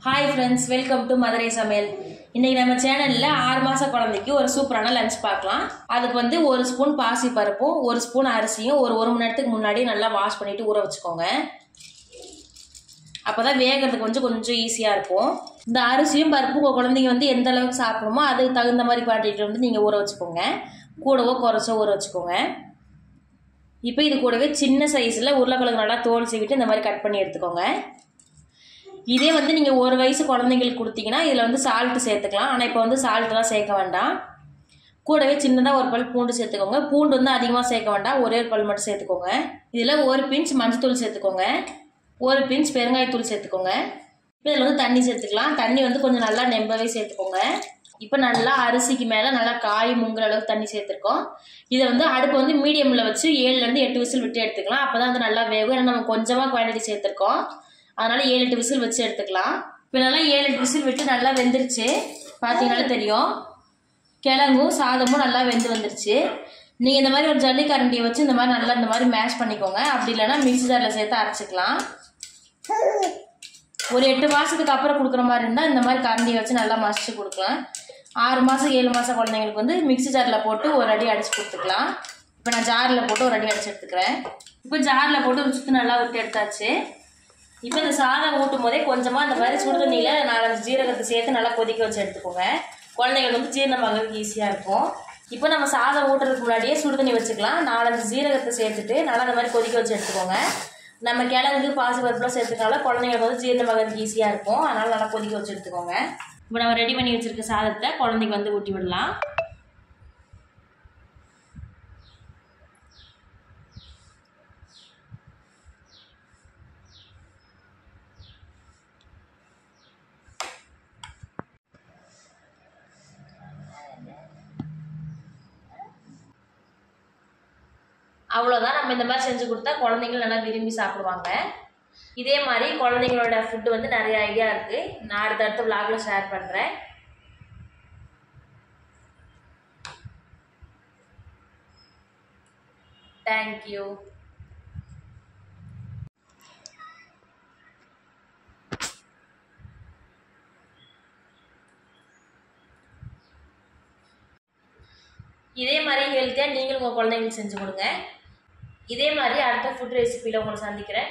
Hi friends, welcome to Madurai Samayal. இன்னைக்கு நம்ம சேனல்ல 6 மாச குழந்தைக்கு ஒரு சூப்பரான லஞ்ச் பார்க்கலாம். அதுக்கு வந்து 1 ஸ்பூன் பாசி பருப்பும் 1 ஸ்பூன் அரிசியும் ஒரு 1 மணி நேரத்துக்கு முன்னாடி நல்லா வாஷ் பண்ணிட்டு ஊற வச்சுக்கோங்க. அப்பதான் வேகிறதுக்கு கொஞ்சம் ஈஸியா இருக்கும். இந்த அரிசியும் பருப்பும் உங்க குழந்தைங்க வந்து எந்த அளவுக்கு சாப்பிடுமோ அதுக்கு தகுந்த மாதிரி குவாண்டிட்டி வந்து நீங்க ஊற வச்சுக்கோங்க. கூடவோ குறைச்சோ ஊற வச்சுக்கோங்க. இப்போ இது கூடவே சின்ன சைஸ்ல உருளைக்கிழங்கு நல்லா தோல் சீவிட்டு இந்த மாதிரி கட் பண்ணி எடுத்துக்கோங்க. இதே வந்து நீங்க 1 வயசு குழந்தைங்களுக்கு கொடுத்தீங்கன்னா இதுல வந்து சால்ட் சேர்த்துக்கலாம். ஆனா இப்போ வந்து சால்ட்லாம் சேர்க்க வேண்டாம். கூடவே சின்னதா ஒரு பல் பூண்டு சேர்த்துக்கோங்க. பூண்டு வந்து அதிகமா சேர்க்க வேண்டாம். ஒரே ஒரு பல் மட்டும் சேர்த்துக்கோங்க. இதுல 1 பிஞ்ச் மஞ்சள் சேர்த்துக்கோங்க. 1 பிஞ்ச் பெருங்காயத்தூள் சேர்த்துக்கோங்க. இப்போ இதுல வந்து தண்ணி சேர்த்துக்கலாம். தண்ணி வந்து கொஞ்சம் நல்லா நெம்பவே சேர்த்துக்கோங்க. இப்போ நல்லா அரிசிக்கு மேல நல்லா காய் முங்குற அளவுக்கு தண்ணி சேர்த்துருக்கோம். இதை வந்து அடுப்பு வந்து மீடியம்ல வச்சு 7ல இருந்து 8 விசில் விட்டு எடுத்துக்கலாம். அப்பதான் வந்து நல்லா வேகும். ஏன்னா நம்ம கொஞ்சமா குவான்டிட்டி சேர்த்துருக்கோம். அதனால 7-8 விசில் வச்சு எடுத்துக்கலாம். இப்போ நல்லா 7-8 விசில் விட்டு நல்லா வெந்துருச்சு. பார்த்தீங்கன்னாலே தெரியும். கிழங்கும் சாதமும் நல்லா வெந்து வந்துருச்சு. நீங்கள் இந்த மாதிரி ஒரு ஜல்லி கரண்டியை வச்சு இந்த மாதிரி நல்லா இந்த மாதிரி மேஷ் பண்ணிக்கோங்க. அப்படி இல்லைன்னா மிக்ஸி ஜாரில் சேர்த்து அரைச்சிக்கலாம். ஒரு 8 மாதத்துக்கு அப்புறம் கொடுக்குற மாதிரி இருந்தால் இந்த மாதிரி கரண்டியை வச்சு நல்லா மசிச்சு கொடுக்கலாம். 6 மாதம் 7 மாதம் குழந்தைங்களுக்கு வந்து மிக்ஸி ஜாரில் போட்டு ஒரு அடி அடிச்சு கொடுத்துக்கலாம். இப்போ நான் ஜாரில் போட்டு ஒரு அடி அடிச்சு எடுத்துக்கிறேன். இப்போ ஜாரில் போட்டு ஒரு சுற்று நல்லா விட்டு எடுத்தாச்சு. இப்போ இந்த சாதம் ஊட்டும் போதே கொஞ்சமாக இந்த மாதிரி சுடு தண்ணியில் 4-5 ஜீரகத்தை சேர்த்து நல்லா கொதிக்க வச்சு எடுத்துக்கோங்க. குழந்தைங்களுக்கு வந்து ஜீரணமாகிறதுக்கு ஈஸியாக இருக்கும். இப்போ நம்ம சாதம் ஊட்டுறதுக்கு முன்னாடியே சுடு தண்ணி வச்சுக்கலாம். 4-5 ஜீரகத்தை சேர்த்துட்டு நல்லா இந்த மாதிரி கொதிக்க வச்சு எடுத்துக்கோங்க. நம்ம கிழங்கு பாசி பருப்புலாம் சேர்த்துக்கனால குழந்தைங்களுக்கு வந்து ஜீரணமாகிறதுக்கு ஈஸியாக இருக்கும். அதனால நல்லா கொதிக்க வச்சு எடுத்துக்கோங்க. இப்போ நம்ம ரெடி பண்ணி வச்சிருக்க சாதத்தை குழந்தைக்கு வந்து ஊட்டி விடலாம். அவ்வளோதான். நம்ம இந்த மாதிரி செஞ்சு கொடுத்தா குழந்தைங்க நல்லா விரும்பி சாப்பிடுவாங்க. இதே மாதிரி குழந்தைங்களோட ஃபுட்டு வந்து நிறைய ஐடியா இருக்குது. நான் அடுத்தடுத்த விளாகில் ஷேர் பண்ணுறேன். தேங்க்யூ. இதே மாதிரி ஹெல்த்தியாக நீங்களும் உங்கள் குழந்தைங்களுக்கு செஞ்சு கொடுங்க. இதே மாதிரி அடுத்த ஃபுட் ரெசிபியில் உங்களை சந்திக்கிறேன்.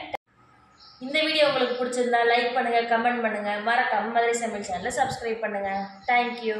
இந்த வீடியோ உங்களுக்கு பிடிச்சிருந்தா லைக் பண்ணுங்கள், கமெண்ட் பண்ணுங்கள். மறக்காம மதுரை சமையல் சேனலை சப்ஸ்கிரைப் பண்ணுங்கள். தேங்க்யூ.